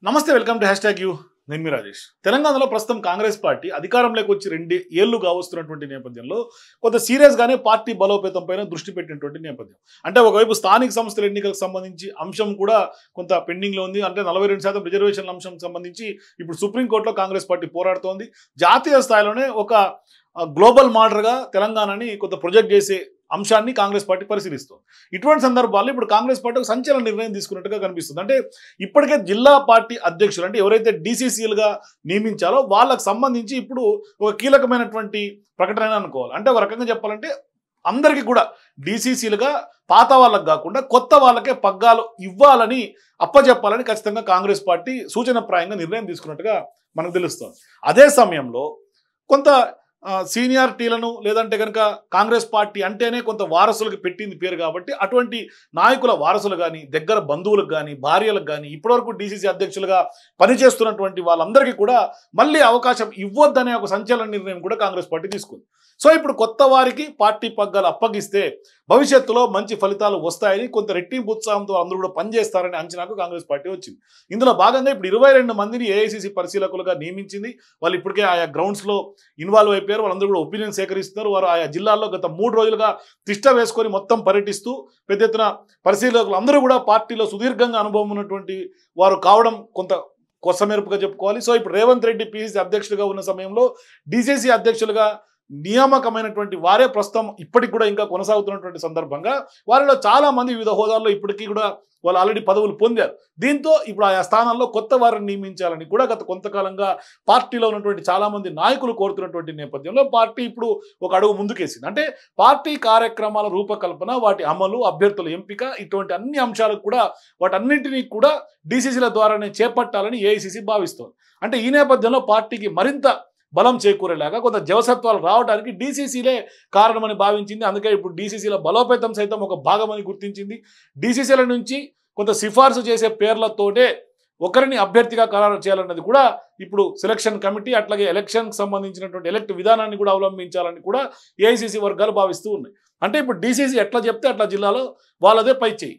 నమస్తే welcome to #you నేను మీ రాజేష్. తెలంగాణలో ప్రస్తుతం కాంగ్రెస్ పార్టీ అధికారంలోకి వచ్చి 2 ఏళ్లుగా వస్తున్నటువంటి నేపథ్యంలో కొంత సీరియస్గానే పార్టీ బలోపేతం పైన దృష్టి పెట్టినటువంటి నేపథ్యం. అంటే ఒకవైపు స్థానిక సంస్థల ఎన్నికలకు సంబంధించి అంశం కూడా కొంత పెండింగ్లో ఉంది. అంటే 42% రిజర్వేషన్ల అంశం సంబంధించి ఇప్పుడు సుప్రీంకోర్టులో కాంగ్రెస్ పార్టీ పోరాడుతోంది. జాతీయ స్థాయిలోనే ఒక గ్లోబల్ మోడల్గా తెలంగాణని కొంత ప్రొజెక్ట్ చేసే అంశాన్ని కాంగ్రెస్ పార్టీ పరిశీలిస్తుంది. ఇటువంటి సందర్భాల్లో ఇప్పుడు కాంగ్రెస్ పార్టీ ఒక సంచలన నిర్ణయం తీసుకున్నట్టుగా కనిపిస్తుంది. అంటే ఇప్పటికే జిల్లా పార్టీ అధ్యక్షులు అంటే ఎవరైతే డీసీసీలుగా నియమించాలో వాళ్ళకు సంబంధించి ఇప్పుడు ఒక కీలకమైనటువంటి ప్రకటన అనుకోవాలి. అంటే ఒక రకంగా చెప్పాలంటే అందరికీ కూడా డీసీసీలుగా పాత వాళ్ళకు కాకుండా కొత్త వాళ్ళకే పగ్గాలు ఇవ్వాలని అప్పచెప్పాలని ఖచ్చితంగా కాంగ్రెస్ పార్టీ సూచనప్రాయంగా నిర్ణయం తీసుకున్నట్టుగా మనకు తెలుస్తుంది. అదే సమయంలో కొంత సీనియారిటీలను లేదంటే కనుక కాంగ్రెస్ పార్టీ అంటేనే కొంత వారసులకు పెట్టింది పేరు కాబట్టి అటువంటి నాయకుల వారసులు కానీ దగ్గర బంధువులకు కానీ భార్యలకు కానీ ఇప్పటివరకు డీసీసీ అధ్యక్షులుగా పనిచేస్తున్నటువంటి వాళ్ళందరికీ కూడా మళ్ళీ అవకాశం ఇవ్వద్దనే ఒక సంచలన నిర్ణయం కూడా కాంగ్రెస్ పార్టీ తీసుకుంది. సో ఇప్పుడు కొత్త వారికి పార్టీ పగ్గాలు అప్పగిస్తే భవిష్యత్తులో మంచి ఫలితాలు వస్తాయని కొంత రెట్టింపు ఉత్సాహంతో అందరూ కూడా పనిచేస్తారని అంచనాకు కాంగ్రెస్ పార్టీ వచ్చింది. ఇందులో భాగంగా ఇప్పుడు 22 మందిని ఏఐసీసీ పరిశీలకులుగా నియమించింది. వాళ్ళు ఇప్పటికే ఆయా గ్రౌండ్స్లో ఇన్వాల్వ్ అయిపోయారు. వాళ్ళందరూ కూడా ఒపీనియన్ సేకరిస్తున్నారు. వారు ఆయా జిల్లాల్లో గత 3 రోజులుగా తిష్ట వేసుకొని మొత్తం పర్యటిస్తూ పెద్ద ఎత్తున పరిశీలకులు అందరూ కూడా పార్టీలో సుదీర్ఘంగా అనుభవం ఉన్నటువంటి వారు కావడం కొంత కొసమెరుపుగా చెప్పుకోవాలి. సో ఇప్పుడు రేవంత్ రెడ్డి పిసిసి అధ్యక్షుడిగా ఉన్న సమయంలో డీసీసీ అధ్యక్షులుగా నియామకమైనటువంటి వారే ప్రస్తుతం ఇప్పటికి కూడా ఇంకా కొనసాగుతున్నటువంటి సందర్భంగా వారిలో చాలా మంది వివిధ హోదాల్లో ఇప్పటికీ కూడా వాళ్ళు ఆల్రెడీ పదవులు పొందారు. దీంతో ఇప్పుడు ఆయా స్థానాల్లో కొత్త వారిని నియమించాలని కూడా గత కొంతకాలంగా పార్టీలో ఉన్నటువంటి చాలా మంది నాయకులు కోరుతున్నటువంటి నేపథ్యంలో పార్టీ ఇప్పుడు ఒక అడుగు ముందుకేసింది. అంటే పార్టీ కార్యక్రమాల రూపకల్పన, వాటి అమలు, అభ్యర్థుల ఎంపిక, ఇటువంటి అన్ని అంశాలకు కూడా వాటన్నింటినీ కూడా డీసీసీల ద్వారానే చేపట్టాలని ఏఐసీసీ భావిస్తోంది. అంటే ఈ నేపథ్యంలో పార్టీకి మరింత బలం చేకూరేలాగా కొంత జవసత్వాలు రావడానికి డీసీసీలే కారణమని భావించింది. అందుకే ఇప్పుడు డీసీసీల బలోపేతం సైతం ఒక భాగమని గుర్తించింది. డీసీసీల నుంచి కొంత సిఫార్సు చేసే పేర్లతోటే ఒకరిని అభ్యర్థిగా ఖరారు చేయాలన్నది కూడా ఇప్పుడు సెలక్షన్ కమిటీ అట్లాగే ఎలక్షన్కి సంబంధించినటువంటి ఎలక్ట్ విధానాన్ని కూడా అవలంబించాలని కూడా ఏఐసీసీ వర్గాలు భావిస్తూ ఉన్నాయి. అంటే ఇప్పుడు డీసీసీ ఎట్లా చెప్తే అట్లా జిల్లాలో వాళ్ళదే పై చేయి,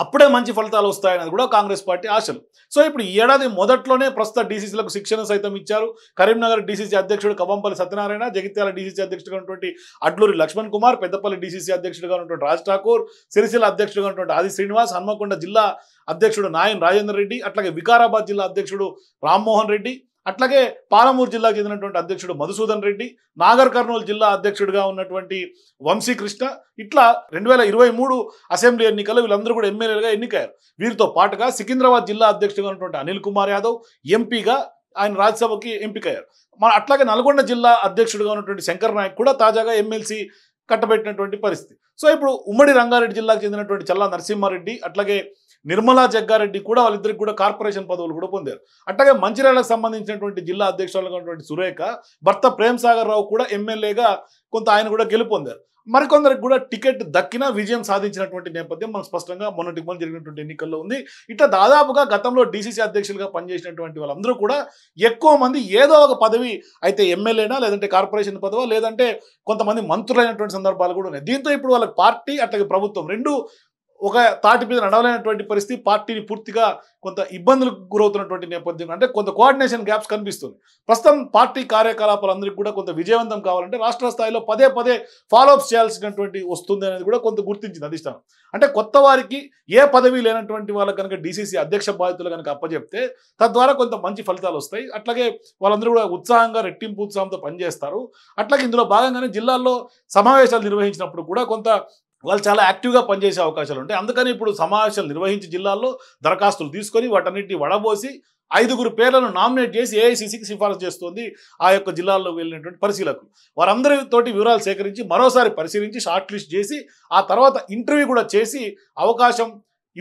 అప్పుడే మంచి ఫలితాలు వస్తాయనేది కూడా కాంగ్రెస్ పార్టీ ఆశలు. సో ఇప్పుడు ఈ ఏడాది మొదట్లోనే ప్రస్తుత డీసీసీలకు శిక్షణ సైతం ఇచ్చారు. కరీంనగర్ డీసీసీ అధ్యక్షుడు కవంపల్లి సత్యనారాయణ, జగిత్యాల డీసీసీ అధ్యక్షుడిగా ఉన్నటువంటి అడ్లూరి లక్ష్మణ్ కుమార్, పెద్దపల్లి డీసీసీ అధ్యక్షుడిగా ఉన్నటువంటి రాజ్ ఠాకూర్, సిరిసిల్ల అధ్యక్షుడిగా ఉన్నటువంటి ఆది శ్రీనివాస్, హన్మకొండ జిల్లా అధ్యక్షుడు నాయన్ రాజేందర్ రెడ్డి, అట్లాగే వికారాబాద్ జిల్లా అధ్యక్షుడు రామ్మోహన్ రెడ్డి, అట్లాగే పాలమూరు జిల్లాకు చెందినటువంటి అధ్యక్షుడు మధుసూదన్ రెడ్డి, నాగర్ కర్నూలు జిల్లా అధ్యక్షుడిగా ఉన్నటువంటి వంశీకృష్ణ, ఇట్లా 2023 అసెంబ్లీ ఎన్నికల్లో వీళ్ళందరూ కూడా ఎమ్మెల్యేలుగా ఎన్నికయ్యారు. వీరితో పాటుగా సికింద్రాబాద్ జిల్లా అధ్యక్షుడిగా ఉన్నటువంటి అనిల్ కుమార్ యాదవ్ ఎంపీగా ఆయన రాజ్యసభకి ఎంపికయ్యారు. అట్లాగే నల్గొండ జిల్లా అధ్యక్షుడిగా ఉన్నటువంటి శంకర్ నాయక్ కూడా తాజాగా ఎమ్మెల్సీ కట్టబెట్టినటువంటి పరిస్థితి. సో ఇప్పుడు ఉమ్మడి రంగారెడ్డి జిల్లాకు చెందినటువంటి చల్లా నరసింహారెడ్డి అట్లాగే నిర్మలా జగ్గారెడ్డి కూడా వాళ్ళిద్దరికి కూడా కార్పొరేషన్ పదవులు కూడా పొందారు. అట్లాగే మంచిర్యాలకు సంబంధించినటువంటి జిల్లా అధ్యక్షులుగా ఉన్నటువంటి సురేఖ భర్త ప్రేమ్ సాగర్ రావు కూడా ఎమ్మెల్యేగా కొంత ఆయన కూడా గెలుపొందారు. మరికొందరికి కూడా టికెట్ దక్కినా విజయం సాధించినటువంటి నేపథ్యం మనకు స్పష్టంగా మొన్నటి జరిగినటువంటి ఎన్నికల్లో ఉంది. ఇట్లా దాదాపుగా గతంలో డీసీసీ అధ్యక్షులుగా పనిచేసినటువంటి వాళ్ళందరూ కూడా ఎక్కువ మంది ఏదో ఒక పదవి అయితే ఎమ్మెల్యేనా లేదంటే కార్పొరేషన్ పదవా లేదంటే కొంతమంది మంత్రులైనటువంటి సందర్భాలు కూడా ఉన్నాయి. దీంతో ఇప్పుడు వాళ్ళకి పార్టీ అట్లాగే ప్రభుత్వం రెండు ఒక తాటి మీద నడవలేనటువంటి పరిస్థితి, పార్టీని పూర్తిగా కొంత ఇబ్బందులకు గురవుతున్నటువంటి నేపథ్యం, అంటే కొంత కోఆర్డినేషన్ గ్యాప్స్ కనిపిస్తుంది. ప్రస్తుతం పార్టీ కార్యకలాపాలందరికీ కూడా కొంత విజయవంతం కావాలంటే రాష్ట్ర స్థాయిలో పదే ఫాలోఅప్స్ చేయాల్సినటువంటి వస్తుంది అనేది కూడా కొంత గుర్తించింది అధిష్టానం. అంటే కొత్త వారికి ఏ పదవి లేనటువంటి వాళ్ళకి కనుక డీసీసీ అధ్యక్ష బాధ్యతలు కనుక అప్పచెప్తే తద్వారా కొంత మంచి ఫలితాలు వస్తాయి. అట్లాగే వాళ్ళందరూ కూడా ఉత్సాహంగా రెట్టింపు ఉత్సాహంతో పనిచేస్తారు. అట్లాగే ఇందులో భాగంగానే జిల్లాల్లో సమావేశాలు నిర్వహించినప్పుడు కూడా కొంత వాళ్ళు చాలా యాక్టివ్గా పనిచేసే అవకాశాలు ఉంటాయి. అందుకని ఇప్పుడు సమావేశాలు నిర్వహించి జిల్లాల్లో దరఖాస్తులు తీసుకొని వాటన్నిటిని వడబోసి 5 పేర్లను నామినేట్ చేసి ఏఐసీసీకి సిఫారసు చేస్తుంది ఆ యొక్క జిల్లాల్లో వెళ్ళినటువంటి పరిశీలకులు. వారందరితోటి వివరాలు సేకరించి మరోసారి పరిశీలించి షార్ట్ లిస్ట్ చేసి ఆ తర్వాత ఇంటర్వ్యూ కూడా చేసి అవకాశం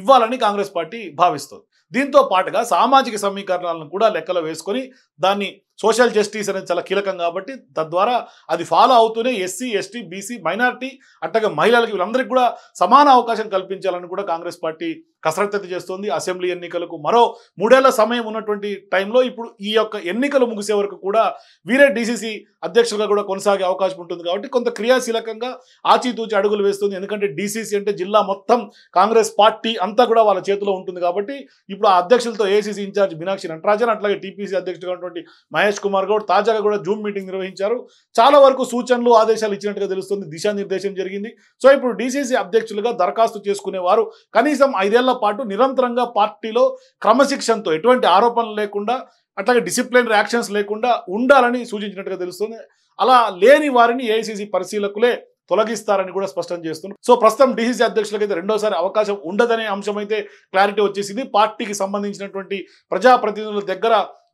ఇవ్వాలని కాంగ్రెస్ పార్టీ భావిస్తుంది. దీంతో పాటుగా సామాజిక సమీకరణాలను కూడా లెక్కలో వేసుకొని దాన్ని సోషల్ జస్టిస్ అనేది చాలా కీలకం కాబట్టి తద్వారా అది ఫాలో అవుతూనే ఎస్సీ ఎస్టీ బీసీ మైనారిటీ అట్లాగే మహిళలకు వీళ్ళందరికీ కూడా సమాన అవకాశం కల్పించాలని కూడా కాంగ్రెస్ పార్టీ కసరత్తు చేస్తోంది. అసెంబ్లీ ఎన్నికలకు మరో 3 ఏళ్ల సమయం ఉన్నటువంటి టైంలో ఇప్పుడు ఈ యొక్క ఎన్నికలు ముగిసే వరకు కూడా వీరే డీసీసీ అధ్యక్షులుగా కూడా కొనసాగే అవకాశం ఉంటుంది కాబట్టి కొంత క్రియాశీలకంగా ఆచితూచి అడుగులు వేస్తుంది. ఎందుకంటే డీసీసీ అంటే జిల్లా మొత్తం కాంగ్రెస్ పార్టీ అంతా కూడా వాళ్ళ చేతిలో ఉంటుంది కాబట్టి ఇప్పుడు ఆ అధ్యక్షులతో ఏఐసీసీ ఇన్ఛార్జ్ మీనాక్షి నటరాజన్ అట్లాగే టీపీసీ అధ్యక్షుడుగా ఉన్నటువంటి మహేష్ కుమార్ గౌడ్ తాజాగా కూడా జూమ్ మీటింగ్ నిర్వహించారు. చాలా వరకు సూచనలు ఆదేశాలు ఇచ్చినట్టుగా తెలుస్తుంది. దిశానిర్దేశం జరిగింది. సో ఇప్పుడు డీసీసీ అధ్యక్షులుగా దరఖాస్తు చేసుకునేవారు కనీసం 5 ఏళ్ల పాటు నిరంతరంగా పార్టీలో క్రమశిక్షణతో ఎటువంటి ఆరోపణలు లేకుండా అట్లాగే డిసిప్లినరీ యాక్షన్స్ లేకుండా ఉండాలని సూచించినట్టుగా తెలుస్తుంది. అలా లేని వారిని ఏఐసీసీ పరిశీలకులే తొలగిస్తారని కూడా స్పష్టం చేస్తున్నారు. సో ప్రస్తుతం డీసీసీ అధ్యక్షులకైతే రెండోసారి అవకాశం ఉండదనే అంశం అయితే క్లారిటీ వచ్చేసింది. పార్టీకి సంబంధించినటువంటి ప్రజాప్రతినిధుల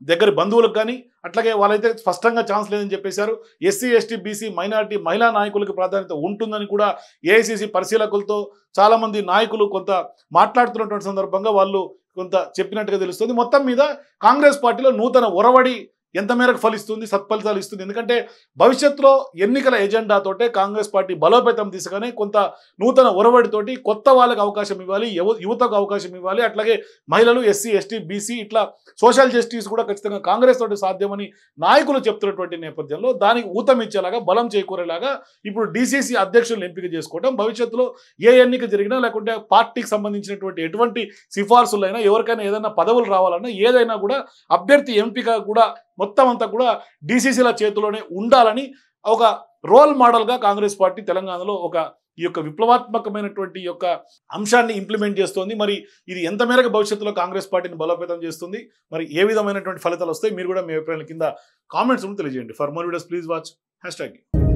దగ్గర బంధువులకు కానీ అట్లాగే వాళ్ళైతే స్పష్టంగా ఛాన్స్ లేదని చెప్పేశారు. ఎస్సీ ఎస్టీ బీసీ మైనారిటీ మహిళా నాయకులకు ప్రాధాన్యత ఉంటుందని కూడా ఏఐసీసీ పరిశీలకులతో చాలామంది నాయకులు కొంత మాట్లాడుతున్నటువంటి సందర్భంగా వాళ్ళు కొంత చెప్పినట్టుగా తెలుస్తుంది. మొత్తం మీద కాంగ్రెస్ పార్టీలో నూతన ఒరవడి ఎంత మేరకు ఫలిస్తుంది, సత్ఫలితాలు ఇస్తుంది. ఎందుకంటే భవిష్యత్తులో ఎన్నికల ఎజెండాతోటే కాంగ్రెస్ పార్టీ బలోపేతం తీసుకునే కొంత నూతన ఒరవడితోటి కొత్త వాళ్ళకి అవకాశం ఇవ్వాలి, యువతకు అవకాశం ఇవ్వాలి. అట్లాగే మహిళలు ఎస్సీ ఎస్టీ బీసీ ఇట్లా సోషల్ జస్టిస్ కూడా ఖచ్చితంగా కాంగ్రెస్ తోటి సాధ్యమని నాయకులు చెప్తున్నటువంటి నేపథ్యంలో దానికి ఊతం ఇచ్చేలాగా బలం చేకూరేలాగా ఇప్పుడు డీసీసీ అధ్యక్షులను ఎంపిక చేసుకోవడం భవిష్యత్తులో ఏ ఎన్నిక జరిగినా లేకుంటే పార్టీకి సంబంధించినటువంటి ఎటువంటి సిఫార్సులైనా ఎవరికైనా ఏదైనా పదవులు రావాలన్నా ఏదైనా కూడా అభ్యర్థి ఎంపిక కూడా మొత్తం అంతా కూడా డీసీసీల చేతిలోనే ఉండాలని ఒక రోల్ మోడల్గా కాంగ్రెస్ పార్టీ తెలంగాణలో ఈ యొక్క విప్లవాత్మకమైనటువంటి యొక్క అంశాన్ని ఇంప్లిమెంట్ చేస్తోంది. మరి ఇది ఎంత మేరకు భవిష్యత్తులో కాంగ్రెస్ పార్టీని బలోపేతం చేస్తుంది, మరి ఏ విధమైనటువంటి ఫలితాలు వస్తాయి, మీరు కూడా మీ అభిప్రాయాల కింద కామెంట్స్ తెలియజేయండి. For more videos please watch #.